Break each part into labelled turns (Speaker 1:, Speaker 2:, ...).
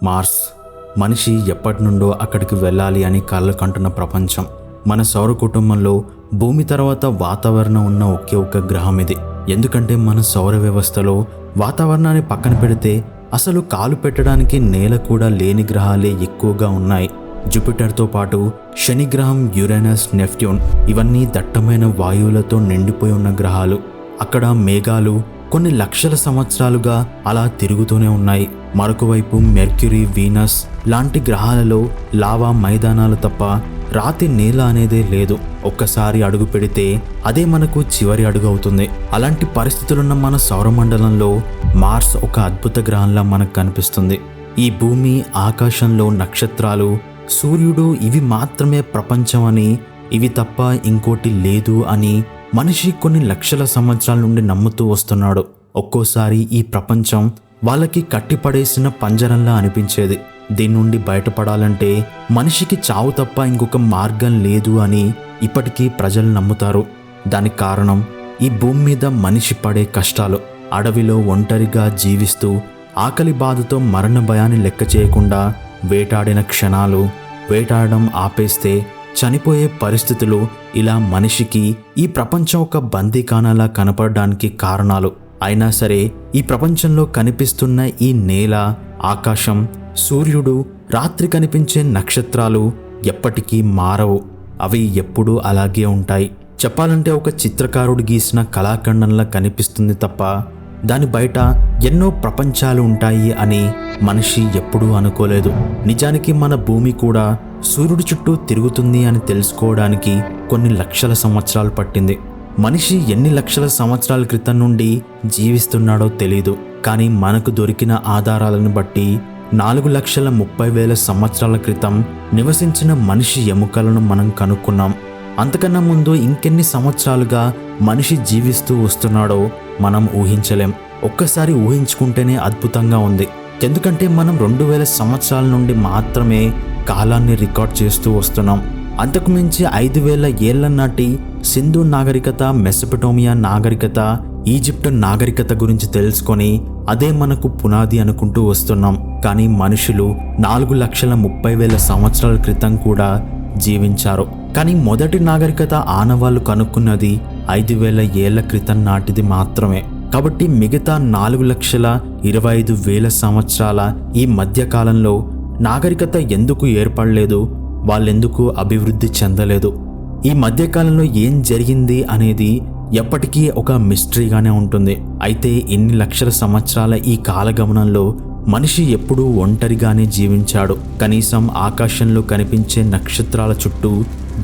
Speaker 1: Mars మనిషి ఎప్పటి నుండో అక్కడికి వెళ్ళాలి అని కలలు కంటున్న ప్రపంచం. మన సౌర కుటుంబంలో భూమి తర్వాత వాతావరణం ఉన్న ఒకే ఒక్క గ్రహం ఇది. ఎందుకంటే మన సౌర వ్యవస్థలో వాతావరణాన్ని పక్కన పెడితే అసలు కాలు పెట్టడానికి నేల కూడా లేని గ్రహాలే ఎక్కువగా ఉన్నాయి. జూపిటర్తో పాటు శని గ్రహం, యురేనస్, నెప్ట్యూన్ ఇవన్నీ దట్టమైన వాయువులతో నిండిపోయి ఉన్న గ్రహాలు. అక్కడ మేఘాలు కొన్ని లక్షల సంవత్సరాలుగా అలా తిరుగుతూనే ఉన్నాయి. మరొక వైపు మెర్క్యూరీ, వీనస్ లాంటి గ్రహాలలో లావా మైదానాలు తప్ప రాతి నేల అనేదే లేదు. ఒక్కసారి అడుగు పెడితే అదే మనకు చివరి అడుగు అవుతుంది. అలాంటి పరిస్థితులున్న మన సౌరమండలంలో మార్స్ ఒక అద్భుత గ్రహంలా మనకు కనిపిస్తుంది. ఈ భూమి, ఆకాశంలో నక్షత్రాలు, సూర్యుడు ఇవి మాత్రమే ప్రపంచం అని, ఇవి తప్ప ఇంకోటి లేదు అని మనిషి కొన్ని లక్షల సంవత్సరాల నుండి నమ్ముతూ వస్తున్నాడు. ఒక్కోసారి ఈ ప్రపంచం వాళ్ళకి కట్టిపడేసిన పంజరంలా అనిపించేది. దీని నుండి బయటపడాలంటే మనిషికి చావు తప్ప ఇంకొక మార్గం లేదు అని ఇప్పటికీ ప్రజలు నమ్ముతారు. దానికి కారణం ఈ భూమి మీద మనిషి పడే కష్టాలు. అడవిలో ఒంటరిగా జీవిస్తూ ఆకలి బాధతో మరణ భయాన్ని లెక్క చేయకుండా వేటాడిన క్షణాలు, వేటాడడం ఆపేస్తే చనిపోయే పరిస్థితులు, ఇలా మనిషికి ఈ ప్రపంచం ఒక బందీఖానాలా కనపడడానికి కారణాలు. అయినా సరే ఈ ప్రపంచంలో కనిపిస్తున్న ఈ నేల, ఆకాశం, సూర్యుడు, రాత్రి కనిపించే నక్షత్రాలు ఎప్పటికీ మారవు. అవి ఎప్పుడూ అలాగే ఉంటాయి. చెప్పాలంటే ఒక చిత్రకారుడు గీసిన కళాఖండంలా కనిపిస్తుంది తప్ప దాని బయట ఎన్నో ప్రపంచాలు ఉంటాయి అని మనిషి ఎప్పుడూ అనుకోలేదు. నిజానికి మన భూమి కూడా సూర్యుడి చుట్టూ తిరుగుతుంది అని తెలుసుకోవడానికి కొన్ని లక్షల సంవత్సరాలు పట్టింది. మనిషి ఎన్ని లక్షల సంవత్సరాల క్రితం నుండి జీవిస్తున్నాడో తెలీదు. కానీ మనకు దొరికిన ఆధారాలను బట్టి 4,30,000 సంవత్సరాల క్రితం నివసించిన మనిషి ఎముకలను మనం కనుక్కున్నాం. అంతకన్నా ముందు ఇంకెన్ని సంవత్సరాలుగా మనిషి జీవిస్తూ వస్తున్నాడో మనం ఊహించలేం. ఒక్కసారి ఊహించుకుంటేనే అద్భుతంగా ఉంది. ఎందుకంటే మనం 2,000 సంవత్సరాల నుండి మాత్రమే కాలాన్ని రికార్డ్ చేస్తూ వస్తున్నాం. అంతకుమించి 5,000 ఏళ్ల నాటి సింధు నాగరికత, మెసొపొటేమియా నాగరికత, ఈజిప్ట్ నాగరికత గురించి తెలుసుకొని అదే మనకు పునాది అనుకుంటూ వస్తున్నాం. కానీ మనుషులు 4,30,000 సంవత్సరాల క్రితం కూడా జీవించారు. కానీ మొదటి నాగరికత ఆనవాళ్లు కనుక్కున్నది 5,000 ఏళ్ల క్రితం నాటిది మాత్రమే. కాబట్టి మిగతా 4,25,000 సంవత్సరాల ఈ మధ్యకాలంలో నాగరికత ఎందుకు ఏర్పడలేదు, వాళ్ళెందుకు అభివృద్ధి చెందలేదు, ఈ మధ్యకాలంలో ఏం జరిగింది అనేది ఎప్పటికీ ఒక మిస్టరీగానే ఉంటుంది. అయితే ఇన్ని లక్షల సంవత్సరాల ఈ కాలగమనంలో మనిషి ఎప్పుడూ ఒంటరిగానే జీవించాడు. కనీసం ఆకాశంలో కనిపించే నక్షత్రాల చుట్టూ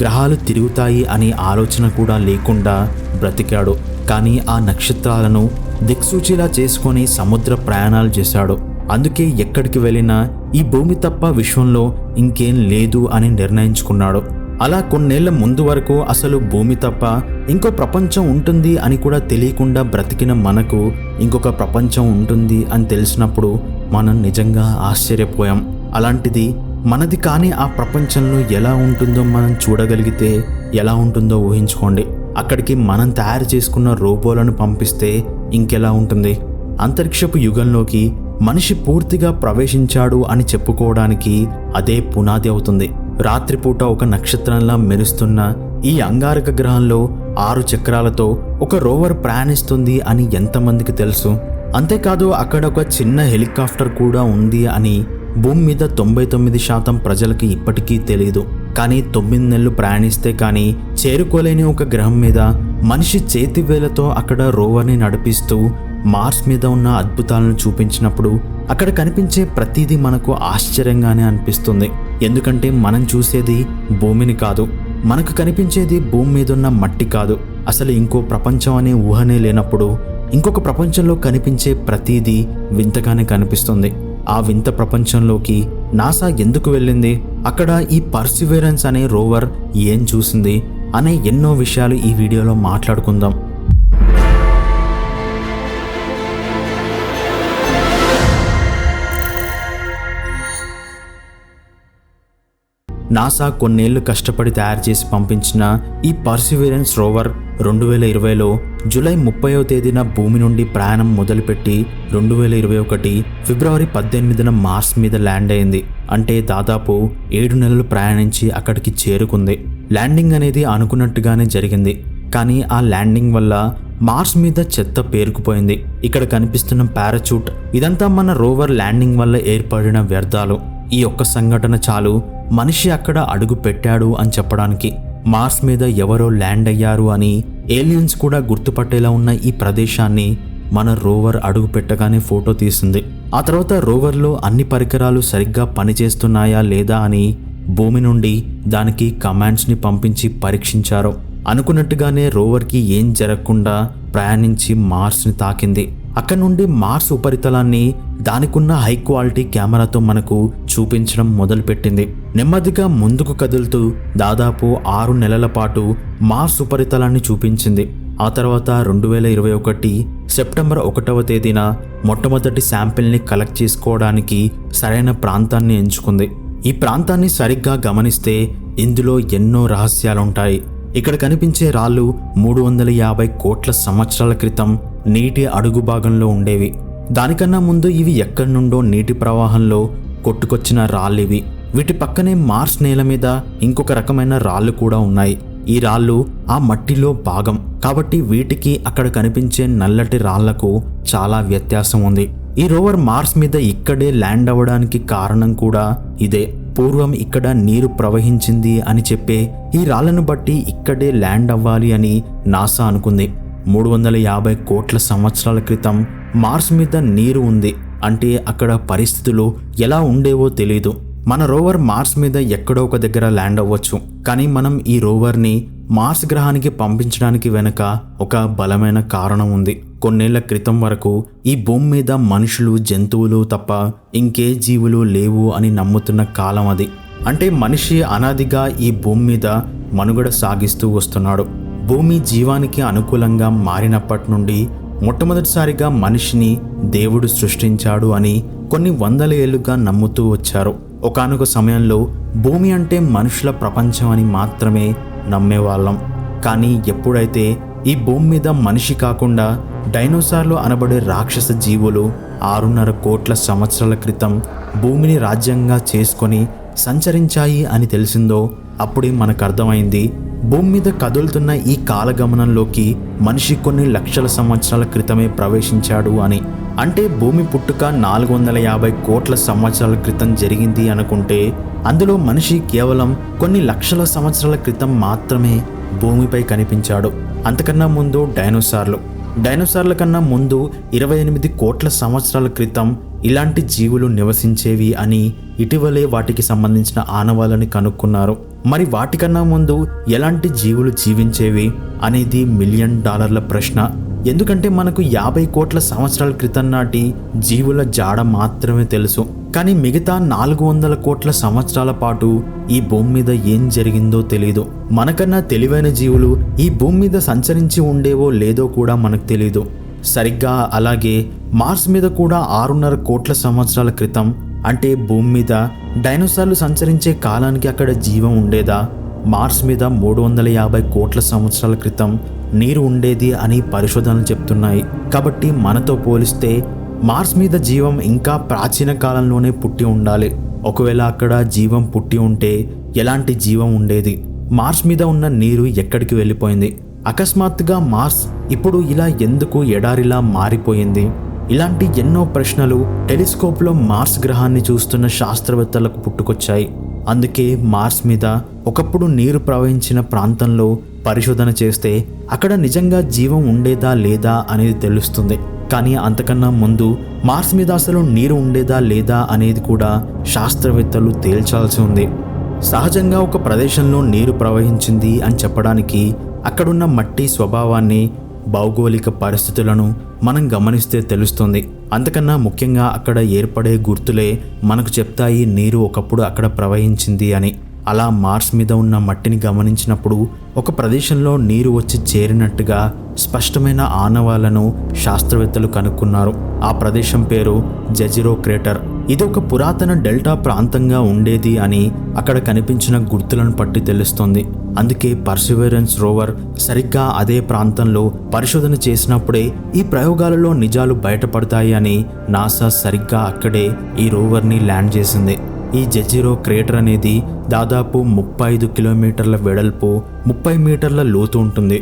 Speaker 1: గ్రహాలు తిరుగుతాయి అనే ఆలోచన కూడా లేకుండా బ్రతికాడు. కానీ ఆ నక్షత్రాలను దిక్సూచిలా చేసుకొని సముద్ర ప్రయాణాలు చేశాడు. అందుకే ఎక్కడికి వెళ్ళినా ఈ భూమి తప్ప విశ్వంలో ఇంకేం లేదు అని నిర్ణయించుకున్నాడు. అలా కొన్నేళ్ల ముందు వరకు అసలు భూమి తప్ప ఇంకో ప్రపంచం ఉంటుంది అని కూడా తెలియకుండా బ్రతికిన మనకు ఇంకొక ప్రపంచం ఉంటుంది అని తెలిసినప్పుడు మనం నిజంగా ఆశ్చర్యపోయాం. అలాంటిది మనది కానీ ఆ ప్రపంచంలో ఎలా ఉంటుందో మనం చూడగలిగితే ఎలా ఉంటుందో ఊహించుకోండి. అక్కడికి మనం తయారు చేసుకున్న రోబోలను పంపిస్తే ఇంకెలా ఉంటుంది? అంతరిక్షపు యుగంలోకి మనిషి పూర్తిగా ప్రవేశించాడు అని చెప్పుకోవడానికి అదే పునాది అవుతుంది. రాత్రిపూట ఒక నక్షత్రంలా మెరుస్తున్న ఈ అంగారక గ్రహంలో 6 చక్రాలతో ఒక రోవర్ ప్రయాణిస్తుంది అని ఎంతమందికి తెలుసు? అంతేకాదు అక్కడ ఒక చిన్న హెలికాప్టర్ కూడా ఉంది అని భూమి మీద 99% ప్రజలకి ఇప్పటికీ తెలియదు. కానీ 9 నెలలు ప్రయాణిస్తే కానీ చేరుకోలేని ఒక గ్రహం మీద మనిషి చేతివేలతో అక్కడ రోవర్ని నడిపిస్తూ మార్స్ మీద ఉన్న అద్భుతాలను చూపించినప్పుడు అక్కడ కనిపించే ప్రతిదీ మనకు ఆశ్చర్యంగానే అనిపిస్తుంది. ఎందుకంటే మనం చూసేది భూమిని కాదు, మనకు కనిపించేది భూమి మీద ఉన్న మట్టి కాదు. అసలు ఇంకో ప్రపంచం అనే ఊహనే లేనప్పుడు ఇంకొక ప్రపంచంలో కనిపించే ప్రతిదీ వింతగానే కనిపిస్తుంది. ఆ వింత ప్రపంచంలోకి నాసా ఎందుకు వెళ్ళింది, అక్కడ ఈ పర్సివరెన్స్ అనే రోవర్ ఏం చూసింది అనే ఎన్నో విషయాలు ఈ వీడియోలో మాట్లాడుకుందాం. నాసా కొన్నేళ్లు కష్టపడి తయారు చేసి పంపించిన ఈ పర్సివిరెన్స్ రోవర్ 2020లో జూలై 30వ తేదీన భూమి నుండి ప్రయాణం మొదలుపెట్టి 2021 ఫిబ్రవరి 18న మార్స్ మీద ల్యాండ్ అయింది. అంటే దాదాపు 7 నెలలు ప్రయాణించి అక్కడికి చేరుకుంది. ల్యాండింగ్ అనేది అనుకున్నట్టుగానే జరిగింది. కానీ ఆ ల్యాండింగ్ వల్ల మార్స్ మీద చెత్త పేరుకుపోయింది. ఇక్కడ కనిపిస్తున్న పారాచూట్ ఇదంతా మన రోవర్ ల్యాండింగ్ వల్ల ఏర్పడిన వ్యర్థాలు. ఈ ఒక్క సంఘటన చాలు మనిషి అక్కడ అడుగు పెట్టాడు అని చెప్పడానికి. మార్స్ మీద ఎవరో ల్యాండ్ అయ్యారు అని ఏలియన్స్ కూడా గుర్తుపట్టేలా ఉన్న ఈ ప్రదేశాన్ని మన రోవర్ అడుగు పెట్టగానే ఫోటో తీసింది. ఆ తర్వాత రోవర్లో అన్ని పరికరాలు సరిగ్గా పనిచేస్తున్నాయా లేదా అని భూమి నుండి దానికి కమాండ్స్ని పంపించి పరీక్షించారు. అనుకున్నట్టుగానే రోవర్కి ఏం జరగకుండా ప్రయాణించి మార్స్ని తాకింది. అక్కడ నుండి మార్స్ ఉపరితలాన్ని దానికున్న హై క్వాలిటీ కెమెరాతో మనకు చూపించడం మొదలుపెట్టింది. నెమ్మదిగా ముందుకు కదులుతూ దాదాపు 6 నెలల పాటు మార్స్ ఉపరితలాన్ని చూపించింది. ఆ తర్వాత 2021 సెప్టెంబర్ 1వ తేదీన మొట్టమొదటి శాంపిల్ని కలెక్ట్ చేసుకోవడానికి సరైన ప్రాంతాన్ని ఎంచుకుంది. ఈ ప్రాంతాన్ని సరిగ్గా గమనిస్తే ఇందులో ఎన్నో రహస్యాలుంటాయి. ఇక్కడ కనిపించే రాళ్ళు 350 కోట్ల సంవత్సరాల క్రితం నీటి అడుగు భాగంలో ఉండేవి. దానికన్నా ముందు ఇవి ఎక్కడి నుండో నీటి ప్రవాహంలో కొట్టుకొచ్చిన రాళ్ళివి. వీటి పక్కనే మార్స్ నేల మీద ఇంకొక రకమైన రాళ్ళు కూడా ఉన్నాయి. ఈ రాళ్ళు ఆ మట్టిలో భాగం కాబట్టి వీటికి అక్కడ కనిపించే నల్లటి రాళ్లకు చాలా వ్యత్యాసం ఉంది. ఈ రోవర్ మార్స్ మీద ఇక్కడే ల్యాండ్ అవ్వడానికి కారణం కూడా ఇదే. పూర్వం ఇక్కడ నీరు ప్రవహించింది అని చెప్పే ఈ రాళ్లను బట్టి ఇక్కడే ల్యాండ్ అవ్వాలి అని నాసా అనుకుంది. 350 కోట్ల సంవత్సరాల క్రితం మార్స్ మీద నీరు ఉంది అంటే అక్కడ పరిస్థితులు ఎలా ఉండేవో తెలీదు. మన రోవర్ మార్స్ మీద ఎక్కడో ఒక దగ్గర ల్యాండ్ అవ్వచ్చు. కానీ మనం ఈ రోవర్ని మార్స్ గ్రహానికి పంపించడానికి వెనుక ఒక బలమైన కారణం ఉంది. కొన్నేళ్ల క్రితం వరకు ఈ భూమి మీద మనుషులు, జంతువులు తప్ప ఇంకే జీవులు లేవు అని నమ్ముతున్న కాలం అది. అంటే మనిషి అనాదిగా ఈ భూమి మీద మనుగడ సాగిస్తూ వస్తున్నాడు. భూమి జీవానికి అనుకూలంగా మారినప్పటి నుండి మొట్టమొదటిసారిగా మనిషిని దేవుడు సృష్టించాడు అని కొన్ని వందల ఏళ్లుగా నమ్ముతూ వచ్చారు. ఒకానొక సమయంలో భూమి అంటే మనుషుల ప్రపంచం అని మాత్రమే నమ్మేవాళ్ళం. కానీ ఎప్పుడైతే ఈ భూమి మీద మనిషి కాకుండా డైనోసార్లు అనబడే రాక్షస జీవులు 6.5 కోట్ల సంవత్సరాల క్రితం భూమిని రాజ్యంగా చేసుకొని సంచరించాయి అని తెలిసిందో అప్పుడే మనకు అర్థమైంది భూమి మీద కదులుతున్న ఈ కాలగమనంలోకి మనిషి కొన్ని లక్షల సంవత్సరాల క్రితమే ప్రవేశించాడు అని. అంటే భూమి పుట్టుక 450 కోట్ల సంవత్సరాల క్రితం జరిగింది అనుకుంటే అందులో మనిషి కేవలం కొన్ని లక్షల సంవత్సరాల క్రితం మాత్రమే భూమిపై కనిపించాడు. అంతకన్నా ముందు డైనోసార్ల కన్నా ముందు 28 కోట్ల సంవత్సరాల క్రితం ఇలాంటి జీవులు నివసించేవి అని ఇటీవలే వాటికి సంబంధించిన ఆనవాళ్ళని కనుక్కున్నారు. మరి వాటికన్నా ముందు ఎలాంటి జీవులు జీవించేవి అనేది $1 మిలియన్ ప్రశ్న. ఎందుకంటే మనకు 50 కోట్ల సంవత్సరాల క్రితం నాటి జీవుల జాడ మాత్రమే తెలుసు. కానీ మిగతా 400 కోట్ల సంవత్సరాల పాటు ఈ భూమి మీద ఏం జరిగిందో తెలీదు. మనకన్నా తెలివైన జీవులు ఈ భూమి మీద సంచరించి ఉండేవో లేదో కూడా మనకు తెలీదు. సరిగ్గా అలాగే మార్స్ మీద కూడా 6.5 కోట్ల సంవత్సరాల క్రితం అంటే భూమి మీద డైనోసార్లు సంచరించే కాలానికి అక్కడ జీవం ఉండేదా? మార్స్ మీద 350 కోట్ల సంవత్సరాల క్రితం నీరు ఉండేది అని పరిశోధనలు చెప్తున్నాయి. కాబట్టి మనతో పోలిస్తే మార్స్ మీద జీవం ఇంకా ప్రాచీన కాలంలోనే పుట్టి ఉండాలి. ఒకవేళ అక్కడ జీవం పుట్టి ఉంటే ఎలాంటి జీవం ఉండేది? మార్స్ మీద ఉన్న నీరు ఎక్కడికి వెళ్ళిపోయింది? అకస్మాత్తుగా మార్స్ ఇప్పుడు ఇలా ఎందుకు ఎడారిలా మారిపోయింది? ఇలాంటి ఎన్నో ప్రశ్నలు టెలిస్కోప్లో మార్స్ గ్రహాన్ని చూస్తున్న శాస్త్రవేత్తలకు పుట్టుకొచ్చాయి. అందుకే మార్స్ మీద ఒకప్పుడు నీరు ప్రవహించిన ప్రాంతంలో పరిశోధన చేస్తే అక్కడ నిజంగా జీవం ఉండేదా లేదా అనేది తెలుస్తుంది. కానీ అంతకన్నా ముందు మార్స్ మీద అసలు నీరు ఉండేదా లేదా అనేది కూడా శాస్త్రవేత్తలు తేల్చాల్సి ఉంది. సహజంగా ఒక ప్రదేశంలో నీరు ప్రవహించింది అని చెప్పడానికి అక్కడున్న మట్టి స్వభావాన్ని, భౌగోళిక పరిస్థితులను మనం గమనిస్తే తెలుస్తుంది. అంతకన్నా ముఖ్యంగా అక్కడ ఏర్పడే గుర్తులే మనకు చెప్తాయి నీరు ఒకప్పుడు అక్కడ ప్రవహించింది అని. అలా మార్స్ మీద ఉన్న మట్టిని గమనించినప్పుడు ఒక ప్రదేశంలో నీరు వచ్చి చేరినట్టుగా స్పష్టమైన ఆనవాళ్లను శాస్త్రవేత్తలు కనుక్కున్నారు. ఆ ప్రదేశం పేరు జెజిరో క్రేటర్. ఇది ఒక పురాతన డెల్టా ప్రాంతంగా ఉండేది అని అక్కడ కనిపించిన గుర్తులను పట్టి తెలుస్తుంది. అందుకే పర్సివరెన్స్ రోవర్ సరిగ్గా అదే ప్రాంతంలో పరిశోధన చేసినప్పుడే ఈ ప్రయోగాలలో నిజాలు బయటపడతాయి అని నాసా సరిగ్గా అక్కడే ఈ రోవర్ని ల్యాండ్ చేసింది. ఈ జెజిరో క్రేటర్ అనేది దాదాపు 35 కిలోమీటర్ల వెడల్పు, 30 మీటర్ల లోతు ఉంటుంది.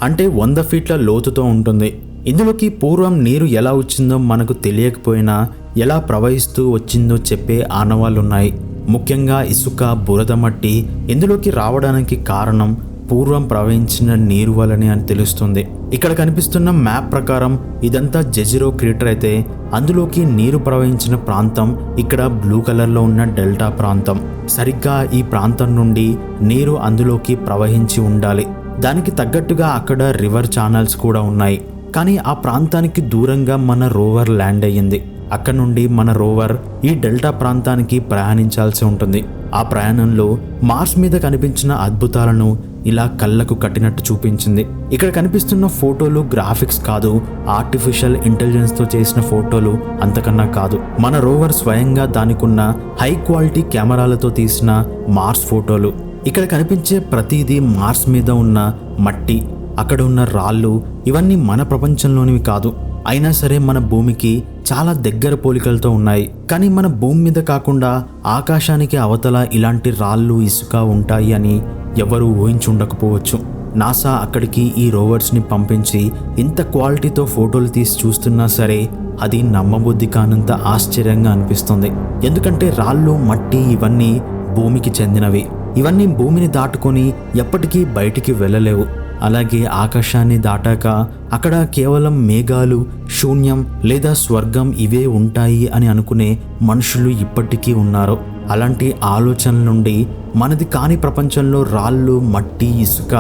Speaker 1: అంటే 100 ఫీట్ల లోతుతో ఉంటుంది. ఇందులోకి పూర్వం నీరు ఎలా వచ్చిందో మనకు తెలియకపోయినా ఎలా ప్రవహిస్తూ వచ్చిందో చెప్పే ఆనవాళ్ళున్నాయి. ముఖ్యంగా ఇసుక, బురద, మట్టి ఇందులోకి రావడానికి కారణం పూర్వం ప్రవహించిన నీరు వల్లనే అని తెలుస్తుంది. ఇక్కడ కనిపిస్తున్న మ్యాప్ ప్రకారం ఇదంతా జెజిరో క్రేటర్ అయితే అందులోకి నీరు ప్రవహించిన ప్రాంతం ఇక్కడ బ్లూ కలర్లో ఉన్న డెల్టా ప్రాంతం. సరిగ్గా ఈ ప్రాంతం నుండి నీరు అందులోకి ప్రవహించి ఉండాలి. దానికి తగ్గట్టుగా అక్కడ రివర్ ఛానల్స్ కూడా ఉన్నాయి. కానీ ఆ ప్రాంతానికి దూరంగా మన రోవర్ ల్యాండ్ అయ్యింది. అక్కడ నుండి మన రోవర్ ఈ డెల్టా ప్రాంతానికి ప్రయాణించాల్సి ఉంటుంది. ఆ ప్రయాణంలో మార్స్ మీద కనిపించిన అద్భుతాలను ఇలా కళ్ళకు కట్టినట్టు చూపించింది. ఇక్కడ కనిపిస్తున్న ఫోటోలు గ్రాఫిక్స్ కాదు, ఆర్టిఫిషియల్ ఇంటెలిజెన్స్తో చేసిన ఫోటోలు అంతకన్నా కాదు. మన రోవర్ స్వయంగా దానికున్న హై క్వాలిటీ కెమెరాలతో తీసిన మార్స్ ఫోటోలు. ఇక్కడ కనిపించే ప్రతిదీ మార్స్ మీద ఉన్న మట్టి, అక్కడ ఉన్న రాళ్ళు ఇవన్నీ మన ప్రపంచంలోనివి కాదు. అయినా సరే మన భూమికి చాలా దగ్గర పోలికలతో ఉన్నాయి. కానీ మన భూమి మీద కాకుండా ఆకాశానికి అవతల ఇలాంటి రాళ్ళు, ఇసుక ఉంటాయి అని ఎవరూ ఊహించుండకపోవచ్చు. నాసా అక్కడికి ఈ రోవర్స్ని పంపించి ఇంత క్వాలిటీతో ఫోటోలు తీసి చూస్తున్నా సరే అది నమ్మబుద్ధి కానంత ఆశ్చర్యంగా అనిపిస్తుంది. ఎందుకంటే రాళ్ళు, మట్టి ఇవన్నీ భూమికి చెందినవి. ఇవన్నీ భూమిని దాటుకొని ఎప్పటికీ బయటికి వెళ్ళలేవు. అలాగే ఆకాశాన్ని దాటాక అక్కడ కేవలం మేఘాలు, శూన్యం లేదా స్వర్గం ఇవే ఉంటాయి అని అనుకునే మనుషులు ఇప్పటికీ ఉన్నారు. అలాంటి ఆలోచనల నుండి మనది కాని ప్రపంచంలో రాళ్ళు, మట్టి, ఇసుక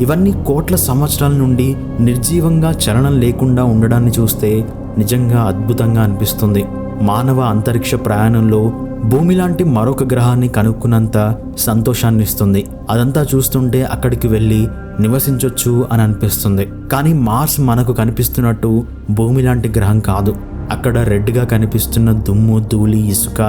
Speaker 1: ఇవన్నీ కోట్ల సంవత్సరాల నుండి నిర్జీవంగా చలనం లేకుండా ఉండడాన్ని చూస్తే నిజంగా అద్భుతంగా అనిపిస్తుంది. మానవ అంతరిక్ష ప్రయాణంలో భూమి లాంటి మరొక గ్రహాన్ని కనుక్కున్నంత సంతోషాన్ని ఇస్తుంది. అదంతా చూస్తుంటే అక్కడికి వెళ్ళి నివసించొచ్చు అని అనిపిస్తుంది. కానీ మార్స్ మనకు కనిపిస్తున్నట్టు భూమి లాంటి గ్రహం కాదు. అక్కడ రెడ్గా కనిపిస్తున్న దుమ్ము, ధూళి, ఇసుక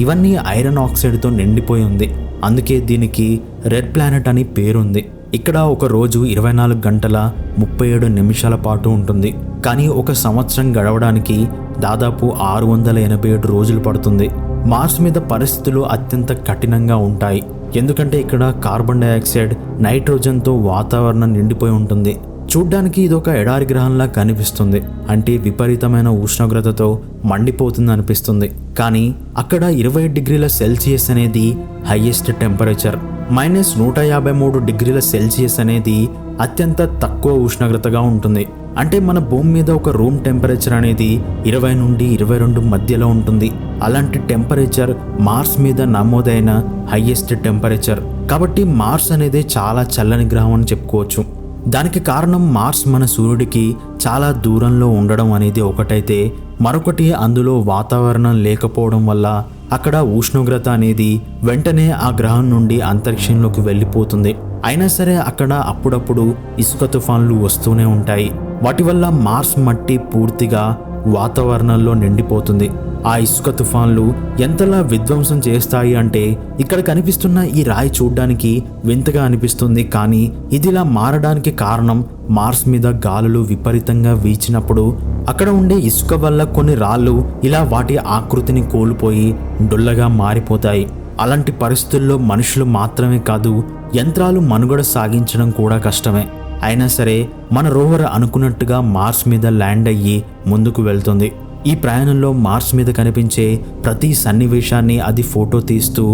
Speaker 1: ఇవన్నీ ఐరన్ ఆక్సైడ్తో నిండిపోయి ఉంది. అందుకే దీనికి రెడ్ ప్లానెట్ అని పేరుంది. ఇక్కడ ఒక రోజు 24 గంటల 37 నిమిషాల పాటు ఉంటుంది. కానీ ఒక సంవత్సరం గడవడానికి దాదాపు 687 రోజులు పడుతుంది. మార్స్ మీద పరిస్థితులు అత్యంత కఠినంగా ఉంటాయి. ఎందుకంటే ఇక్కడ కార్బన్ డైఆక్సైడ్, నైట్రోజన్తో వాతావరణం నిండిపోయి ఉంటుంది. చూడ్డానికి ఇదొక ఎడారి గ్రహంలా కనిపిస్తుంది. అంటే విపరీతమైన ఉష్ణోగ్రతతో మండిపోతుంది అనిపిస్తుంది. కానీ అక్కడ 20 డిగ్రీల సెల్సియస్ అనేది హైయెస్ట్ టెంపరేచర్. -153 డిగ్రీల సెల్సియస్ అనేది అత్యంత తక్కువ ఉష్ణోగ్రతగా ఉంటుంది. అంటే మన భూమి మీద ఒక రూమ్ టెంపరేచర్ అనేది 20 నుండి 22 మధ్యలో ఉంటుంది. అలాంటి టెంపరేచర్ మార్స్ మీద నమోదైన హైయెస్ట్ టెంపరేచర్. కాబట్టి మార్స్ అనేది చాలా చల్లని గ్రహం అని చెప్పుకోవచ్చు. దానికి కారణం మార్స్ మన సూర్యుడికి చాలా దూరంలో ఉండడం అనేది ఒకటైతే, మరొకటి అందులో వాతావరణం లేకపోవడం వల్ల అక్కడ ఉష్ణోగ్రత అనేది వెంటనే ఆ గ్రహం నుండి అంతరిక్షంలోకి వెళ్ళిపోతుంది. అయినా సరే అక్కడ అప్పుడప్పుడు ఇసుక తుఫాన్లు వస్తూనే ఉంటాయి. వాటి వల్ల మార్స్ మట్టి పూర్తిగా వాతావరణంలో నిండిపోతుంది. ఆ ఇసుక తుఫాన్లు ఎంతలా విధ్వంసం చేస్తాయి అంటే ఇక్కడ కనిపిస్తున్న ఈ రాయి చూడ్డానికి వింతగా అనిపిస్తుంది. కానీ ఇదిలా మారడానికి కారణం మార్స్ మీద గాలులు విపరీతంగా వీచినప్పుడు అక్కడ ఉండే ఇసుక వల్ల కొన్ని రాళ్ళు ఇలా వాటి ఆకృతిని కోల్పోయి డొల్లగా మారిపోతాయి. అలాంటి పరిస్థితుల్లో మనుషులు మాత్రమే కాదు, యంత్రాలు మనుగడ సాగించడం కూడా కష్టమే. అయినా సరే మన రోవర్ అనుకున్నట్టుగా మార్స్ మీద ల్యాండ్ అయ్యి ముందుకు వెళ్తుంది. ఈ ప్రయాణంలో మార్స్ మీద కనిపించే ప్రతి సన్నివేశాన్ని అది ఫోటో తీస్తూ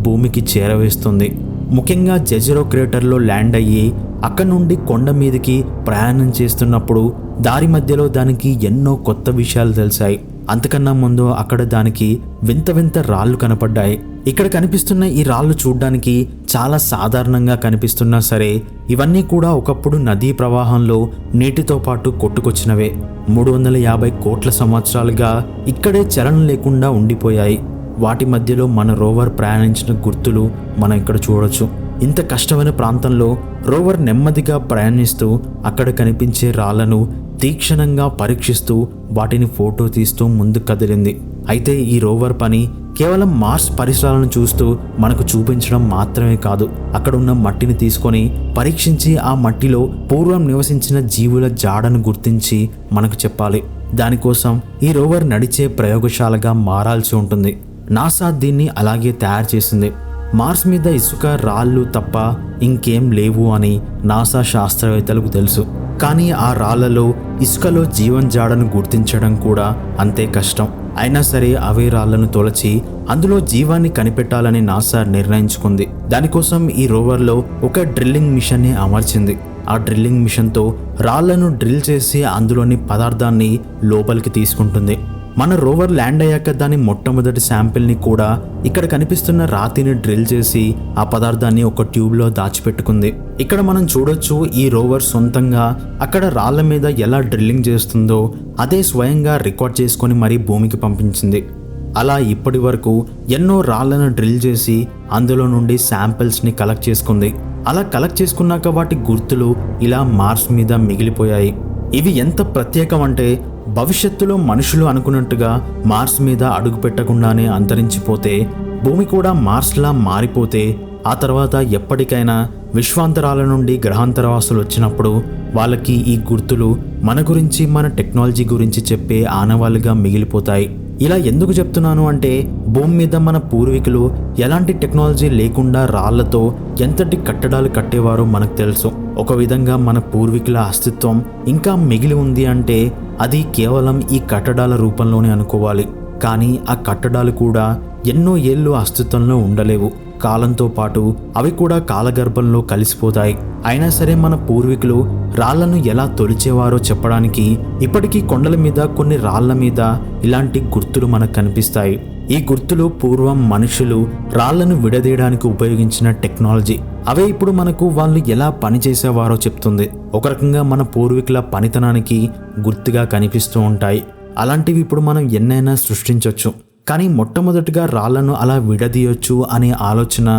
Speaker 1: భూమికి చేరవేస్తుంది. ముఖ్యంగా జెజిరో క్రేటర్లో ల్యాండ్ అయ్యి అక్కడి నుండి కొండ మీదకి ప్రయాణం చేస్తున్నప్పుడు దారి మధ్యలో దానికి ఎన్నో కొత్త విషయాలు తెలిసాయి. అంతకన్నా ముందు అక్కడ దానికి వింత వింత రాళ్ళు కనపడ్డాయి. ఇక్కడ కనిపిస్తున్న ఈ రాళ్ళు చూడ్డానికి చాలా సాధారణంగా కనిపిస్తున్నా సరే ఇవన్నీ కూడా ఒకప్పుడు నదీ ప్రవాహంలో నీటితో పాటు కొట్టుకొచ్చినవే. 350 కోట్ల సంవత్సరాలుగా ఇక్కడే చలనం లేకుండా ఉండిపోయాయి. వాటి మధ్యలో మన రోవర్ ప్రయాణించిన గుర్తులు మనం ఇక్కడ చూడొచ్చు. ఇంత కష్టమైన ప్రాంతంలో రోవర్ నెమ్మదిగా ప్రయాణిస్తూ అక్కడ కనిపించే రాళ్లను తీక్షణంగా పరీక్షిస్తూ వాటిని ఫోటో తీస్తూ ముందుకు కదిలింది. అయితే ఈ రోవర్ పని కేవలం మార్స్ పరిసరాలను చూస్తూ మనకు చూపించడం మాత్రమే కాదు, అక్కడున్న మట్టిని తీసుకొని పరీక్షించి ఆ మట్టిలో పూర్వం నివసించిన జీవుల జాడను గుర్తించి మనకు చెప్పాలి. దానికోసం ఈ రోవర్ నడిచే ప్రయోగశాలగా మారాల్సి ఉంటుంది. నాసా దీన్ని అలాగే తయారు చేసింది. మార్స్ మీద ఇసుక, రాళ్ళు తప్ప ఇంకేం లేవు అని నాసా శాస్త్రవేత్తలకు తెలుసు. కానీ ఆ రాళ్లలో ఇసుకలో జీవం జాడను గుర్తించడం కూడా అంతే కష్టం. అయినా సరే అవే రాళ్లను తొలచి అందులో జీవాన్ని కనిపెట్టాలని నాసా నిర్ణయించుకుంది. దానికోసం ఈ రోవర్లో ఒక డ్రిల్లింగ్ మిషన్ని అమర్చింది. ఆ డ్రిల్లింగ్ మిషన్తో రాళ్లను డ్రిల్ చేసి అందులోని పదార్థాన్ని లోపలికి తీసుకుంటుంది. మన రోవర్ ల్యాండ్ అయ్యాక దాని మొట్టమొదటి శాంపిల్ని కూడా ఇక్కడ కనిపిస్తున్న రాతిని డ్రిల్ చేసి ఆ పదార్థాన్ని ఒక ట్యూబ్లో దాచిపెట్టుకుంది. ఇక్కడ మనం చూడొచ్చు ఈ రోవర్ సొంతంగా అక్కడ రాళ్ల మీద ఎలా డ్రిల్లింగ్ చేస్తుందో అదే స్వయంగా రికార్డ్ చేసుకొని మరీ భూమికి పంపించింది. అలా ఇప్పటి వరకు ఎన్నో రాళ్లను డ్రిల్ చేసి అందులో నుండి శాంపిల్స్ని కలెక్ట్ చేసుకుంది. అలా కలెక్ట్ చేసుకున్నాక వాటి గుర్తులు ఇలా మార్స్ మీద మిగిలిపోయాయి. ఇవి ఎంత ప్రత్యేకం అంటే భవిష్యత్తులో మనుషులు అనుకున్నట్టుగా మార్స్ మీద అడుగు పెట్టకుండానే అంతరించిపోతే, భూమి కూడా మార్స్లా మారిపోతే, ఆ తర్వాత ఎప్పటికైనా విశ్వాంతరాల నుండి గ్రహాంతరవాసులు వచ్చినప్పుడు వాళ్ళకి ఈ గుర్తులు మన గురించి, మన టెక్నాలజీ గురించి చెప్పే ఆనవాళ్ళుగా మిగిలిపోతాయి. ఇలా ఎందుకు చెప్తున్నాను అంటే భూమి మీద మన పూర్వీకులు ఎలాంటి టెక్నాలజీ లేకుండా రాళ్లతో ఎంతటి కట్టడాలు కట్టేవారో మనకు తెలుసు. ఒక విధంగా మన పూర్వీకుల అస్తిత్వం ఇంకా మిగిలి ఉంది అంటే అది కేవలం ఈ కట్టడాల రూపంలోనే అనుకోవాలి. కానీ ఆ కట్టడాలు కూడా ఎన్నో ఏళ్ళు అస్తిత్వంలో ఉండలేవు. కాలంతో పాటు అవి కూడా కాలగర్భంలో కలిసిపోతాయి. అయినా సరే మన పూర్వీకులు రాళ్లను ఎలా తొలిచేవారో చెప్పడానికి ఇప్పటికీ కొండల మీద, కొన్ని రాళ్ల మీద ఇలాంటి గుర్తులు మనకు కనిపిస్తాయి. ఈ గుర్తులు పూర్వం మనుషులు రాళ్లను విడదీయడానికి ఉపయోగించిన టెక్నాలజీ. అవే ఇప్పుడు మనకు వాళ్ళు ఎలా పనిచేసేవారో చెప్తుంది. ఒక రకంగా మన పూర్వీకుల పనితనానికి గుర్తుగా కనిపిస్తూ ఉంటాయి. అలాంటివి ఇప్పుడు మనం ఎన్నైనా సృష్టించవచ్చు. కానీ మొట్టమొదటిగా రాళ్లను అలా విడదీయొచ్చు అనే ఆలోచన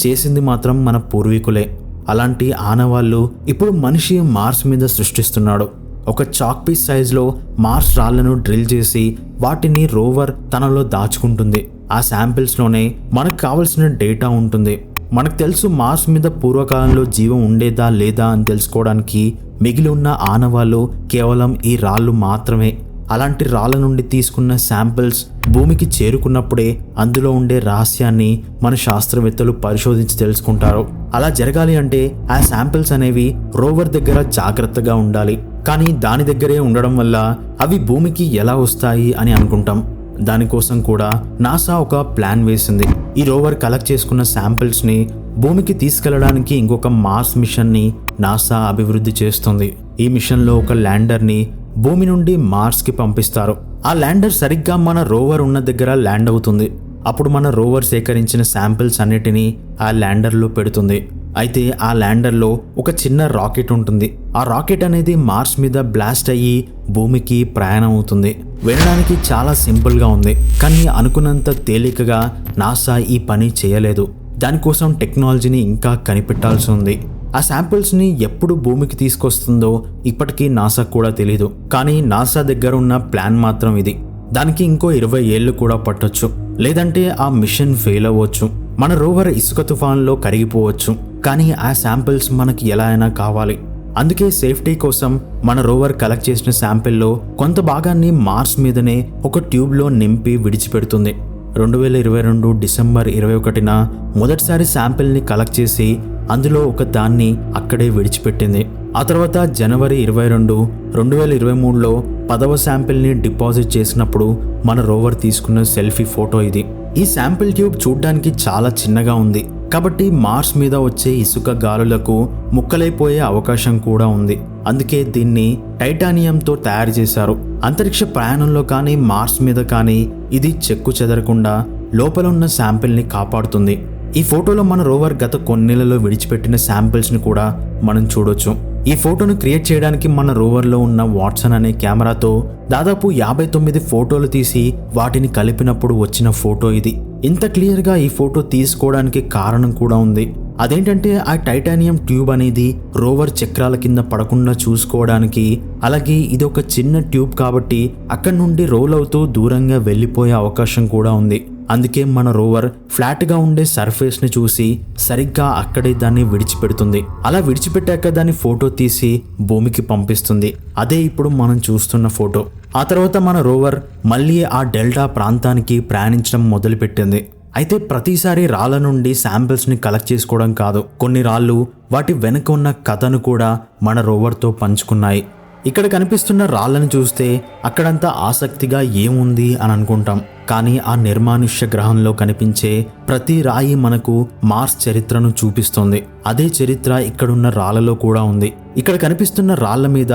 Speaker 1: చేసింది మాత్రం మన పూర్వీకులే. అలాంటి ఆనవాళ్ళు ఇప్పుడు మనిషి మార్స్ మీద సృష్టిస్తున్నాడు. ఒక చాక్ పీస్ సైజులో మార్స్ రాళ్లను డ్రిల్ చేసి వాటిని రోవర్ తనలో దాచుకుంటుంది. ఆ శాంపిల్స్లోనే మనకు కావలసిన డేటా ఉంటుంది. మనకు తెలుసు మార్స్ మీద పూర్వకాలంలో జీవం ఉండేదా లేదా అని తెలుసుకోవడానికి మిగిలి ఉన్న ఆనవాళ్ళు కేవలం ఈ రాళ్ళు మాత్రమే. అలాంటి రాళ్ల నుండి తీసుకున్న శాంపిల్స్ భూమికి చేరుకున్నప్పుడే అందులో ఉండే రహస్యాన్ని మన శాస్త్రవేత్తలు పరిశోధించి తెలుసుకుంటారు. అలా జరగాలి అంటే ఆ శాంపిల్స్ అనేవి రోవర్ దగ్గర జాగ్రత్తగా ఉండాలి. కానీ దాని దగ్గరే ఉండడం వల్ల అవి భూమికి ఎలా వస్తాయి అని అనుకుంటాం. దానికోసం కూడా నాసా ఒక ప్లాన్ వేసింది. ఈ రోవర్ కలెక్ట్ చేసుకున్న శాంపిల్స్ని భూమికి తీసుకెళ్లడానికి ఇంకొక మార్స్ మిషన్ని నాసా అభివృద్ధి చేస్తుంది. ఈ మిషన్లో ఒక ల్యాండర్ని భూమి నుండి మార్స్కి పంపిస్తారు. ఆ ల్యాండర్ సరిగ్గా మన రోవర్ ఉన్న దగ్గర ల్యాండ్ అవుతుంది. అప్పుడు మన రోవర్ సేకరించిన శాంపిల్స్ అన్నిటినీ ఆ ల్యాండర్లో పెడుతుంది. అయితే ఆ ల్యాండర్లో ఒక చిన్న రాకెట్ ఉంటుంది. ఆ రాకెట్ అనేది మార్స్ మీద బ్లాస్ట్ అయ్యి భూమికి ప్రయాణం అవుతుంది. వినడానికి చాలా సింపుల్గా ఉంది, కానీ అనుకున్నంత తేలికగా నాసా ఈ పని చేయలేదు. దానికోసం టెక్నాలజీని ఇంకా కనిపెట్టాల్సి ఉంది. ఆ శాంపిల్స్ని ఎప్పుడు భూమికి తీసుకొస్తుందో ఇప్పటికీ నాసా కూడా తెలీదు. కానీ నాసా దగ్గర ఉన్న ప్లాన్ మాత్రం ఇది. దానికి ఇంకో 20 ఏళ్ళు కూడా పట్టొచ్చు, లేదంటే ఆ మిషన్ ఫెయిల్ అవ్వచ్చు. మన రోవర్ ఇసుక తుఫాన్లో కరిగిపోవచ్చు. కానీ ఆ శాంపిల్స్ మనకి ఎలా అయినా కావాలి. అందుకే సేఫ్టీ కోసం మన రోవర్ కలెక్ట్ చేసిన శాంపిల్లో కొంత భాగాన్ని మార్స్ మీదనే ఒక ట్యూబ్లో నింపి విడిచిపెడుతుంది. 2022 డిసెంబర్ 21న మొదటిసారి శాంపిల్ని కలెక్ట్ చేసి అందులో ఒక దాన్ని అక్కడే విడిచిపెట్టింది. ఆ తర్వాత జనవరి 22, 2023లో 10వ శాంపిల్ని డిపాజిట్ చేసినప్పుడు మన రోవర్ తీసుకున్న సెల్ఫీ ఫోటో ఇది. ఈ శాంపిల్ ట్యూబ్ చూడ్డానికి చాలా చిన్నగా ఉంది కాబట్టి మార్స్ మీద వచ్చే ఇసుక గాలులకు ముక్కలైపోయే అవకాశం కూడా ఉంది. అందుకే దీన్ని టైటానియంతో తయారు చేశారు. అంతరిక్ష ప్రయాణంలో కానీ మార్స్ మీద కానీ ఇది చెక్కు చెదరకుండా లోపల ఉన్న శాంపిల్ని కాపాడుతుంది. ఈ ఫోటోలో మన రోవర్ గత కొన్నేళ్లలో విడిచిపెట్టిన శాంపిల్స్ని కూడా మనం చూడొచ్చు. ఈ ఫోటోను క్రియేట్ చేయడానికి మన రోవర్లో ఉన్న వాట్సన్ అనే కెమెరాతో దాదాపు 59 ఫోటోలు తీసి వాటిని కలిపినప్పుడు వచ్చిన ఫోటో ఇది. ఇంత క్లియర్గా ఈ ఫోటో తీసుకోవడానికి కారణం కూడా ఉంది. అదేంటంటే ఆ టైటానియం ట్యూబ్ అనేది రోవర్ చక్రాల కింద పడకుండా చూసుకోవడానికి, అలాగే ఇది ఒక చిన్న ట్యూబ్ కాబట్టి అక్కడి నుండి రోల్ అవుతూ దూరంగా వెళ్ళిపోయే అవకాశం కూడా ఉంది. అందుకే మన రోవర్ ఫ్లాట్గా ఉండే సర్ఫేస్ని చూసి సరిగ్గా అక్కడే దాన్ని విడిచిపెడుతుంది. అలా విడిచిపెట్టాక దాన్ని ఫోటో తీసి భూమికి పంపిస్తుంది. అదే ఇప్పుడు మనం చూస్తున్న ఫోటో. ఆ తర్వాత మన రోవర్ మళ్ళీ ఆ డెల్టా ప్రాంతానికి ప్రయాణించడం మొదలుపెట్టింది. అయితే ప్రతిసారి రాళ్ల నుండి శాంపిల్స్ని కలెక్ట్ చేసుకోవడం కాదు, కొన్ని రాళ్ళు వాటి వెనుక ఉన్న కథను కూడా మన రోవర్తో పంచుకున్నాయి. ఇక్కడ కనిపిస్తున్న రాళ్ళను చూస్తే అక్కడంతా ఆసక్తిగా ఏముంది అని అనుకుంటాం, కానీ ఆ నిర్మానుష్య గ్రహంలో కనిపించే ప్రతి రాయి మనకు మార్స్ చరిత్రను చూపిస్తుంది. అదే చరిత్ర ఇక్కడున్న రాళ్లలో కూడా ఉంది. ఇక్కడ కనిపిస్తున్న రాళ్ల మీద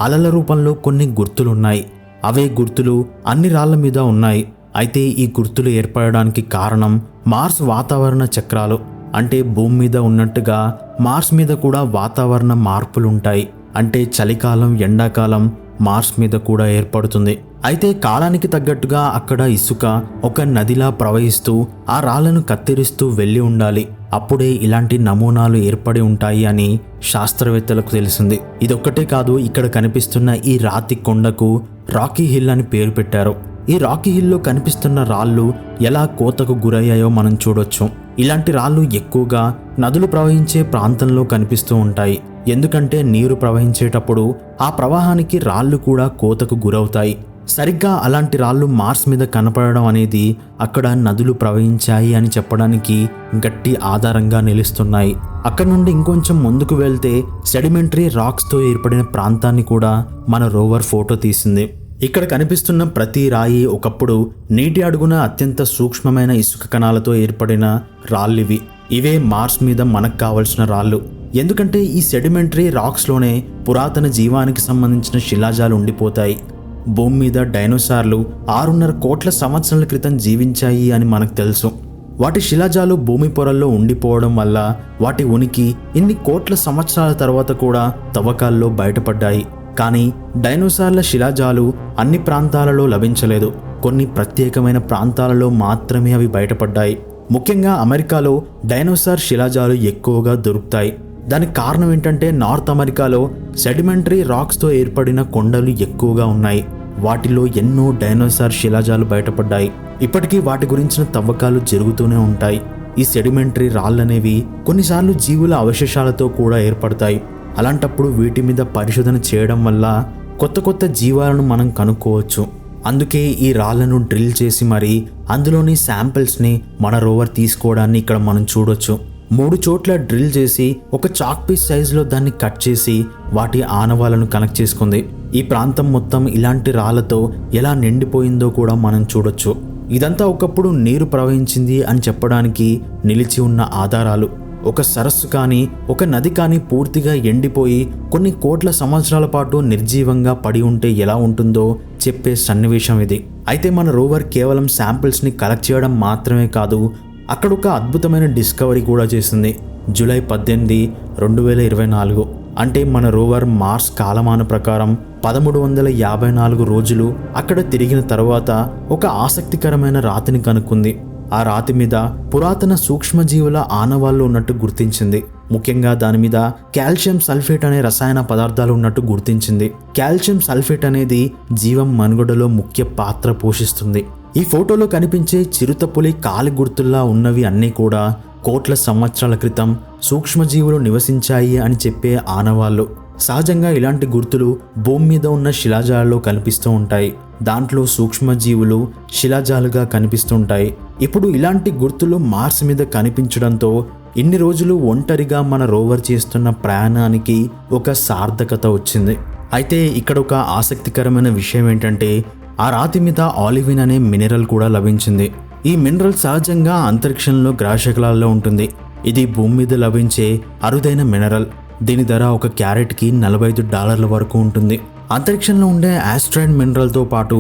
Speaker 1: అలల రూపంలో కొన్ని గుర్తులున్నాయి. అవే గుర్తులు అన్ని రాళ్ల మీద ఉన్నాయి. అయితే ఈ గుర్తులు ఏర్పడడానికి కారణం మార్స్ వాతావరణ చక్రాలు. అంటే భూమి మీద ఉన్నట్టుగా మార్స్ మీద కూడా వాతావరణ మార్పులు ఉంటాయి. అంటే చలికాలం, ఎండాకాలం మార్స్ మీద కూడా ఏర్పడుతుంది. అయితే కాలానికి తగ్గట్టుగా అక్కడ ఇసుక ఒక నదిలా ప్రవహిస్తూ ఆ రాళ్లను కత్తిరిస్తూ వెళ్ళి ఉండాలి. అప్పుడే ఇలాంటి నమూనాలు ఏర్పడి ఉంటాయి అని శాస్త్రవేత్తలకు తెలిసింది. ఇదొక్కటే కాదు, ఇక్కడ కనిపిస్తున్న ఈ రాతి కొండకు రాకీ హిల్ అని పేరు పెట్టారు. ఈ రాకీ హిల్లో కనిపిస్తున్న రాళ్ళు ఎలా కోతకు గురయ్యాయో మనం చూడొచ్చు. ఇలాంటి రాళ్ళు ఎక్కువగా నదులు ప్రవహించే ప్రాంతంలో కనిపిస్తూ ఉంటాయి. ఎందుకంటే నీరు ప్రవహించేటప్పుడు ఆ ప్రవాహానికి రాళ్ళు కూడా కోతకు గురవుతాయి. సరిగ్గా అలాంటి రాళ్ళు మార్స్ మీద కనపడడం అనేది అక్కడ నదులు ప్రవహించాయి అని చెప్పడానికి గట్టి ఆధారంగా నిలుస్తున్నాయి. అక్కడ నుండి ఇంకొంచెం ముందుకు వెళ్తే సెడిమెంటరీ రాక్స్తో ఏర్పడిన ప్రాంతాన్ని కూడా మన రోవర్ ఫోటో తీసింది. ఇక్కడ కనిపిస్తున్న ప్రతి రాయి ఒకప్పుడు నీటి అడుగున అత్యంత సూక్ష్మమైన ఇసుక కణాలతో ఏర్పడిన రాళ్ళివి. ఇవే మార్స్ మీద మనకు కావలసిన రాళ్ళు. ఎందుకంటే ఈ సెడిమెంటరీ రాక్స్లోనే పురాతన జీవానికి సంబంధించిన శిలాజాలు ఉండిపోతాయి. భూమి మీద డైనోసార్లు 6.5 కోట్ల సంవత్సరాల క్రితం జీవించాయి అని మనకు తెలుసు. వాటి శిలాజాలు భూమి పొరల్లో ఉండిపోవడం వల్ల వాటి ఉనికి ఇన్ని కోట్ల సంవత్సరాల తర్వాత కూడా తవ్వకాల్లో బయటపడ్డాయి. కానీ డైనోసార్ల శిలాజాలు అన్ని ప్రాంతాలలో లభించలేదు. కొన్ని ప్రత్యేకమైన ప్రాంతాలలో మాత్రమే అవి బయటపడ్డాయి. ముఖ్యంగా అమెరికాలో డైనోసార్ శిలాజాలు ఎక్కువగా దొరుకుతాయి. దానికి కారణం ఏంటంటే నార్త్ అమెరికాలో సెడిమెంటరీ రాక్స్తో ఏర్పడిన కొండలు ఎక్కువగా ఉన్నాయి. వాటిలో ఎన్నో డైనోసార్ శిలాజాలు బయటపడ్డాయి. ఇప్పటికీ వాటి గురించిన తవ్వకాలు జరుగుతూనే ఉంటాయి. ఈ సెడిమెంటరీ రాళ్ళనేవి కొన్నిసార్లు జీవుల అవశేషాలతో కూడా ఏర్పడతాయి. అలాంటప్పుడు వీటి మీద పరిశోధన చేయడం వల్ల కొత్త కొత్త జీవాలను మనం కనుక్కోవచ్చు. అందుకే ఈ రాళ్లను డ్రిల్ చేసి మరీ అందులోని శాంపిల్స్ని మన రోవర్ తీసుకోవడాన్ని ఇక్కడ మనం చూడొచ్చు. 3 చోట్ల డ్రిల్ చేసి ఒక చాక్ పీస్ సైజులో దాన్ని కట్ చేసి వాటి ఆనవాలను కనెక్ట్ చేసుకుంది. ఈ ప్రాంతం మొత్తం ఇలాంటి రాళ్లతో ఎలా నిండిపోయిందో కూడా మనం చూడొచ్చు. ఇదంతా ఒకప్పుడు నీరు ప్రవహించింది అని చెప్పడానికి నిలిచి ఉన్న ఆధారాలు. ఒక సరస్సు కానీ ఒక నది కానీ పూర్తిగా ఎండిపోయి కొన్ని కోట్ల సంవత్సరాల పాటు నిర్జీవంగా పడి ఉంటే ఎలా ఉంటుందో చెప్పే సన్నివేశం ఇది. అయితే మన రోవర్ కేవలం శాంపిల్స్ని కలెక్ట్ చేయడం మాత్రమే కాదు, అక్కడ ఒక అద్భుతమైన డిస్కవరీ కూడా చేసింది. జూలై 18, 2024 అంటే మన రోవర్ మార్స్ కాలమాన ప్రకారం 1354 రోజులు అక్కడ తిరిగిన తర్వాత ఒక ఆసక్తికరమైన రాతిని కనుక్కుంది. ఆ రాతి మీద పురాతన సూక్ష్మజీవుల ఆనవాళ్లు ఉన్నట్టు గుర్తించింది. ముఖ్యంగా దాని మీద కాల్షియం సల్ఫేట్ అనే రసాయన పదార్థాలు ఉన్నట్టు గుర్తించింది. కాల్షియం సల్ఫేట్ అనేది జీవం మనుగడలో ముఖ్య పాత్ర పోషిస్తుంది. ఈ ఫోటోలో కనిపించే చిరుతపులి కాలి గుర్తుల్లా ఉన్నవి అన్నీ కూడా కోట్ల సంవత్సరాల క్రితం సూక్ష్మజీవులు నివసించాయి అని చెప్పే ఆనవాళ్లు. సహజంగా ఇలాంటి గుర్తులు భూమి మీద ఉన్న శిలాజాలలో కనిపిస్తూ ఉంటాయి. దాంట్లో సూక్ష్మజీవులు శిలాజాలుగా కనిపిస్తుంటాయి. ఇప్పుడు ఇలాంటి గుర్తులు మార్స్ మీద కనిపించడంతో ఇన్ని రోజులు ఒంటరిగా మన రోవర్ చేస్తున్న ప్రయాణానికి ఒక సార్థకత వచ్చింది. అయితే ఇక్కడ ఒక ఆసక్తికరమైన విషయం ఏంటంటే ఆ రాతి మీద ఆలివిన్ అనే మినరల్ కూడా లభించింది. ఈ మినరల్ సహజంగా అంతరిక్షంలో గ్రహశకలాల్లో ఉంటుంది. ఇది భూమి మీద లభించే అరుదైన మినరల్. దీని ధర ఒక క్యారెట్కి $45 వరకు ఉంటుంది. అంతరిక్షంలో ఉండే ఆస్ట్రాయిడ్ మినరల్తో పాటు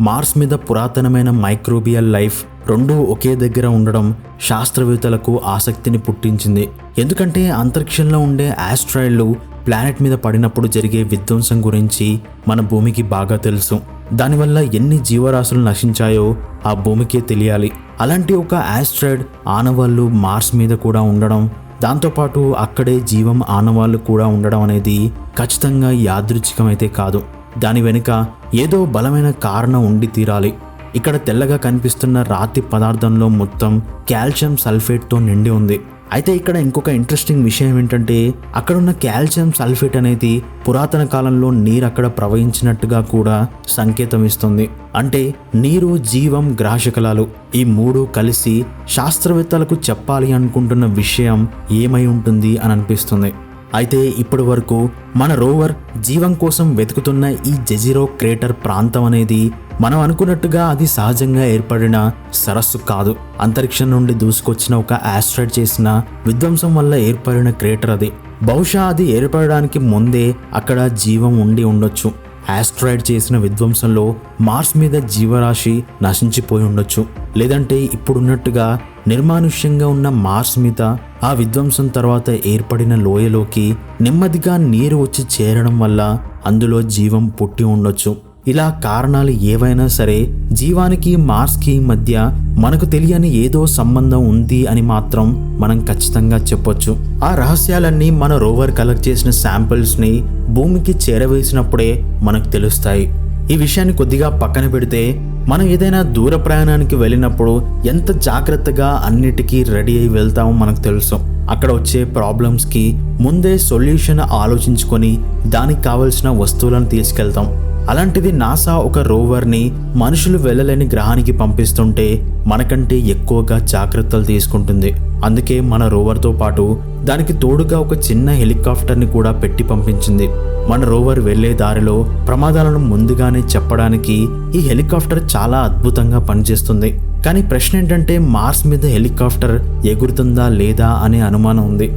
Speaker 1: మార్స్ మీద పురాతనమైన మైక్రోబియల్ లైఫ్ రెండూ ఒకే దగ్గర ఉండడం శాస్త్రవేత్తలకు ఆసక్తిని పుట్టించింది. ఎందుకంటే అంతరిక్షంలో ఉండే ఆస్ట్రాయిడ్లు ప్లానెట్ మీద పడినప్పుడు జరిగే విధ్వంసం గురించి మన భూమికి బాగా తెలుసు. దానివల్ల ఎన్ని జీవరాశులు నశించాయో ఆ భూమికే తెలియాలి. అలాంటి ఒక ఆస్ట్రాయిడ్ ఆనవాళ్లు మార్స్ మీద కూడా ఉండడం దాంతోపాటు అక్కడే జీవం ఆనవాళ్ళు కూడా ఉండడం అనేది ఖచ్చితంగా యాదృచ్ఛికమైతే కాదు. దాని వెనుక ఏదో బలమైన కారణం ఉండి తీరాలి. ఇక్కడ తెల్లగా కనిపిస్తున్న రాతి పదార్థంలో మొత్తం కాల్షియం సల్ఫేట్తో నిండి ఉంది. అయితే ఇక్కడ ఇంకొక ఇంట్రెస్టింగ్ విషయం ఏంటంటే అక్కడున్న కాల్షియం సల్ఫేట్ అనేది పురాతన కాలంలో నీరు అక్కడ ప్రవహించినట్టుగా కూడా సంకేతం ఇస్తుంది. అంటే నీరు, జీవం, గ్రాహశకలాలు ఈ మూడు కలిసి శాస్త్రవేత్తలకు చెప్పాలి అనుకుంటున్న విషయం ఏమై ఉంటుంది అని అనిపిస్తుంది. అయితే ఇప్పటి వరకు మన రోవర్ జీవం కోసం వెతుకుతున్న ఈ జెజిరో క్రేటర్ ప్రాంతం అనేది మనం అనుకున్నట్టుగా అది సహజంగా ఏర్పడిన సరస్సు కాదు. అంతరిక్షం నుండి దూసుకొచ్చిన ఒక ఆస్ట్రాయిడ్ చేసిన విధ్వంసం వల్ల ఏర్పడిన క్రేటర్ అది. బహుశా అది ఏర్పడడానికి ముందే అక్కడ జీవం ఉండి ఉండొచ్చు. ఆస్ట్రాయిడ్ చేసిన విధ్వంసంలో మార్స్ మీద జీవరాశి నశించిపోయి ఉండొచ్చు. లేదంటే ఇప్పుడున్నట్టుగా నిర్మానుష్యంగా ఉన్న మార్స్ మీద ఆ విధ్వంసం తర్వాత ఏర్పడిన లోయలోకి నెమ్మదిగా నీరు వచ్చి చేరడం వల్ల అందులో జీవం పుట్టి ఉండొచ్చు. ఇలా కారణాలు ఏవైనా సరే జీవానికి మార్స్కి మధ్య మనకు తెలియని ఏదో సంబంధం ఉంది అని మాత్రం మనం ఖచ్చితంగా చెప్పొచ్చు. ఆ రహస్యాలన్నీ మన రోవర్ కలెక్ట్ చేసిన శాంపిల్స్ని భూమికి చేరవేసినప్పుడే మనకు తెలుస్తాయి. ఈ విషయాన్ని కొద్దిగా పక్కన పెడితే మనం ఏదైనా దూర ప్రయాణానికి వెళ్ళినప్పుడు ఎంత జాగ్రత్తగా అన్నిటికీ రెడీ అయి వెళ్తామో మనకు తెలుసు. అక్కడ వచ్చే ప్రాబ్లమ్స్కి ముందే సొల్యూషన్ ఆలోచించుకొని దానికి కావలసిన వస్తువులను తీసుకెళ్తాం. అలాంటిది నాసా ఒక రోవర్ని మనుషులు వెళ్ళలేని గ్రహానికి పంపిస్తుంటే మనకంటే ఎక్కువగా జాగ్రత్తలు తీసుకుంటుంది. అందుకే మన రోవర్తో పాటు దానికి తోడుగా ఒక చిన్న హెలికాప్టర్ని కూడా పెట్టి పంపించింది. మన రోవర్ వెళ్లే దారిలో ప్రమాదాలను ముందుగానే చెప్పడానికి ఈ హెలికాప్టర్ చాలా అద్భుతంగా పనిచేస్తుంది. కానీ ప్రశ్న ఏంటంటే మార్స్ మీద హెలికాప్టర్ ఎగురుతుందా లేదా అనే అనుమానం ఉంది.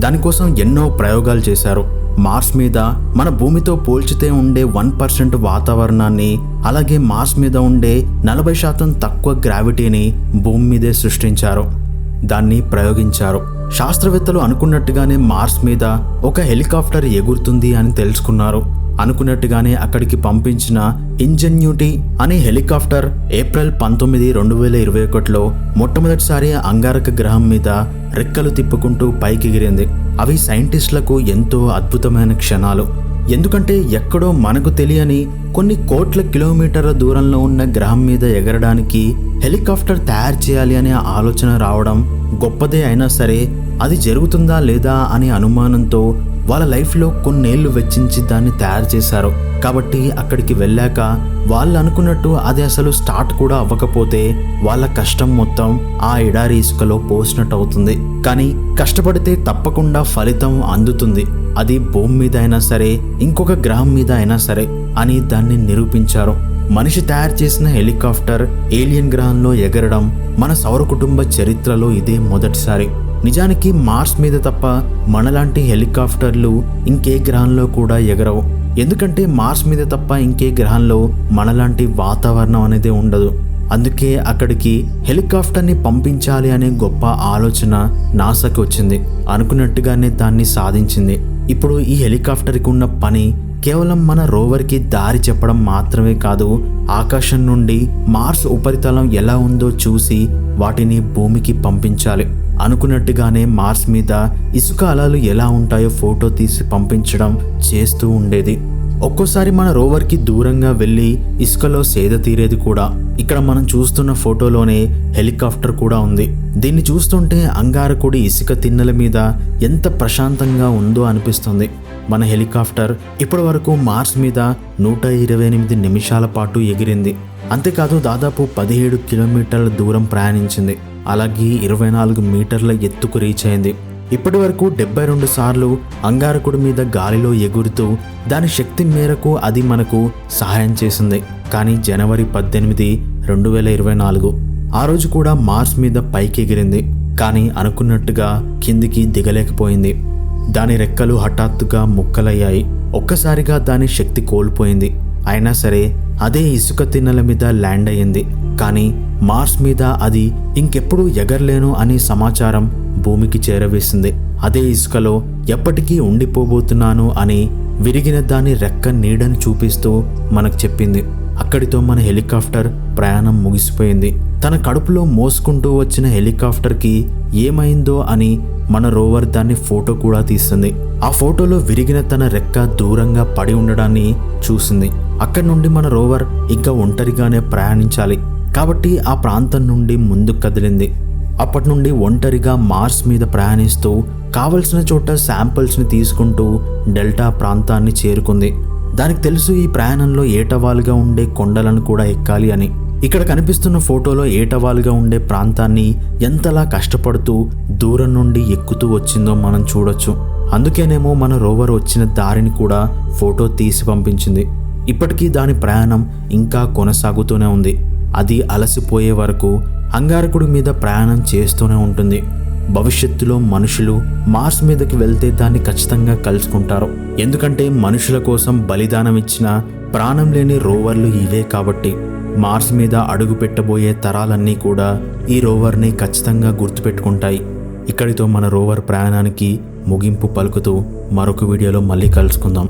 Speaker 1: దానికోసం ఎన్నో ప్రయోగాలు చేశారు. మార్స్ మీద మన భూమితో పోల్చితే ఉండే 1% వాతావరణాన్ని, అలాగే మార్స్ మీద ఉండే 40% తక్కువ గ్రావిటీని భూమి మీదే సృష్టించారు. దాన్ని ప్రయోగించారు. శాస్త్రవేత్తలు అనుకున్నట్టుగానే మార్స్ మీద ఒక హెలికాప్టర్ ఎగురుతుంది అని తెలుసుకున్నారు. అనుకున్నట్టుగానే అక్కడికి పంపించిన ఇంజెన్యూటీ అనే హెలికాప్టర్ ఏప్రిల్ 19, 2021లో మొట్టమొదటిసారి అంగారక గ్రహం మీద రెక్కలు తిప్పుకుంటూ పైకి ఎగిరింది. అవి సైంటిస్టులకు ఎంతో అద్భుతమైన క్షణాలు. ఎందుకంటే ఎక్కడో మనకు తెలియని కొన్ని కోట్ల కిలోమీటర్ల దూరంలో ఉన్న గ్రహం మీద ఎగరడానికి హెలికాప్టర్ తయారు చేయాలి అనే ఆలోచన రావడం గొప్పదే అయినా సరే అది జరుగుతుందా లేదా అనే అనుమానంతో వాళ్ళ లైఫ్లో కొన్నేళ్లు వెచ్చించి దాన్ని తయారు చేశారు. కాబట్టి అక్కడికి వెళ్ళాక వాళ్ళు అనుకున్నట్టు అది అసలు స్టార్ట్ కూడా అవ్వకపోతే వాళ్ళ కష్టం మొత్తం ఆ ఎడారి ఇసుకలో పోసినట్టు అవుతుంది. కానీ కష్టపడితే తప్పకుండా ఫలితం అందుతుంది. అది భూమి మీద అయినా సరే ఇంకొక గ్రహం మీద అయినా సరే అని దాన్ని నిరూపించారు. మనిషి తయారు చేసిన హెలికాప్టర్ ఏలియన్ గ్రహంలో ఎగరడం మన సౌర కుటుంబ చరిత్రలో ఇదే మొదటిసారి. నిజానికి మార్స్ మీద తప్ప మనలాంటి హెలికాప్టర్లు ఇంకే గ్రహంలో కూడా ఎగరవు. ఎందుకంటే మార్స్ మీద తప్ప ఇంకే గ్రహంలో మనలాంటి వాతావరణం అనేది ఉండదు. అందుకే అక్కడికి హెలికాప్టర్ని పంపించాలి అనే గొప్ప ఆలోచన నాసాకి వచ్చింది. అనుకున్నట్టుగానే దాన్ని సాధించింది. ఇప్పుడు ఈ హెలికాప్టర్కి ఉన్న పని కేవలం మన రోవర్కి దారి చెప్పడం మాత్రమే కాదు, ఆకాశం నుండి మార్స్ ఉపరితలం ఎలా ఉందో చూసి వాటిని భూమికి పంపించాలి. అనుకున్నట్టుగానే మార్స్ మీద ఇసుక అలలు ఎలా ఉంటాయో ఫోటో తీసి పంపించడం చేస్తూ ఉండేది. ఒక్కోసారి మన రోవర్కి దూరంగా వెళ్ళి ఇసుకలో సేద తీరేది కూడా. ఇక్కడ మనం చూస్తున్న ఫోటోలోనే హెలికాప్టర్ కూడా ఉంది. దీన్ని చూస్తుంటే అంగారకుడి ఇసుక తిన్నెల మీద ఎంత ప్రశాంతంగా ఉందో అనిపిస్తుంది. మన హెలికాప్టర్ ఇప్పటి వరకు మార్స్ మీద 128 నిమిషాల పాటు ఎగిరింది. అంతేకాదు దాదాపు 17 కిలోమీటర్ల దూరం ప్రయాణించింది. అలాగే 24 మీటర్ల ఎత్తుకు రీచ్ అయింది. ఇప్పటి వరకు 72 సార్లు అంగారకుడి మీద గాలిలో ఎగురుతూ దాని శక్తి మేరకు అది మనకు సహాయం చేసింది. కానీ జనవరి 18, 2024 ఆ రోజు కూడా మార్స్ మీద పైకి ఎగిరింది. కానీ అనుకున్నట్టుగా కిందికి దిగలేకపోయింది. దాని రెక్కలు హఠాత్తుగా ముక్కలయ్యాయి. ఒక్కసారిగా దాని శక్తి కోల్పోయింది. అయినా సరే అదే ఇసుక తిన్నెల మీద ల్యాండ్ అయ్యింది. కానీ మార్స్ మీద అది ఇంకెప్పుడు ఎగరలేను అనే సమాచారం భూమికి చేరవేసింది. అదే ఇసుకలో ఎప్పటికీ ఉండిపోబోతున్నాను అని విరిగిన దాని రెక్క నీడని చూపిస్తూ మనకు చెప్పింది. అక్కడితో మన హెలికాప్టర్ ప్రయాణం ముగిసిపోయింది. తన కడుపులో మోసుకుంటూ వచ్చిన హెలికాప్టర్కి ఏమైందో అని మన రోవర్ దాన్ని ఫోటో కూడా తీస్తుంది. ఆ ఫోటోలో విరిగిన తన రెక్క దూరంగా పడి ఉండడాన్ని చూసింది. అక్కడి నుండి మన రోవర్ ఇంకా ఒంటరిగానే ప్రయాణించాలి కాబట్టి ఆ ప్రాంతం నుండి ముందుకు కదిలింది. అప్పటి నుండి ఒంటరిగా మార్స్ మీద ప్రయాణిస్తూ కావలసిన చోట శాంపిల్స్ని తీసుకుంటూ డెల్టా ప్రాంతాన్ని చేరుకుంది. దానికి తెలుసు ఈ ప్రయాణంలో ఏటవాలుగా ఉండే కొండలను కూడా ఎక్కాలి అని. ఇక్కడ కనిపిస్తున్న ఫోటోలో ఏటవాలుగా ఉండే ప్రాంతాన్ని ఎంతలా కష్టపడుతూ దూరం నుండి ఎక్కుతూ వచ్చిందో మనం చూడొచ్చు. అందుకేనేమో మన రోవర్ వచ్చిన దారిని కూడా ఫోటో తీసి పంపించింది. ఇప్పటికీ దాని ప్రయాణం ఇంకా కొనసాగుతూనే ఉంది. అది అలసిపోయే వరకు అంగారకుడి మీద ప్రయాణం చేస్తూనే ఉంటుంది. భవిష్యత్తులో మనుషులు మార్స్ మీదకి వెళ్తే దాన్ని ఖచ్చితంగా కలుసుకుంటారు. ఎందుకంటే మనుషుల కోసం బలిదానం ఇచ్చిన ప్రాణం లేని రోవర్లు ఇవే కాబట్టి మార్స్ మీద అడుగు పెట్టబోయే తరాలన్నీ కూడా ఈ రోవర్ని ఖచ్చితంగా గుర్తుపెట్టుకుంటాయి. ఇక్కడితో మన రోవర్ ప్రయాణానికి ముగింపు పలుకుతూ మరొక వీడియోలో మళ్ళీ కలుసుకుందాం.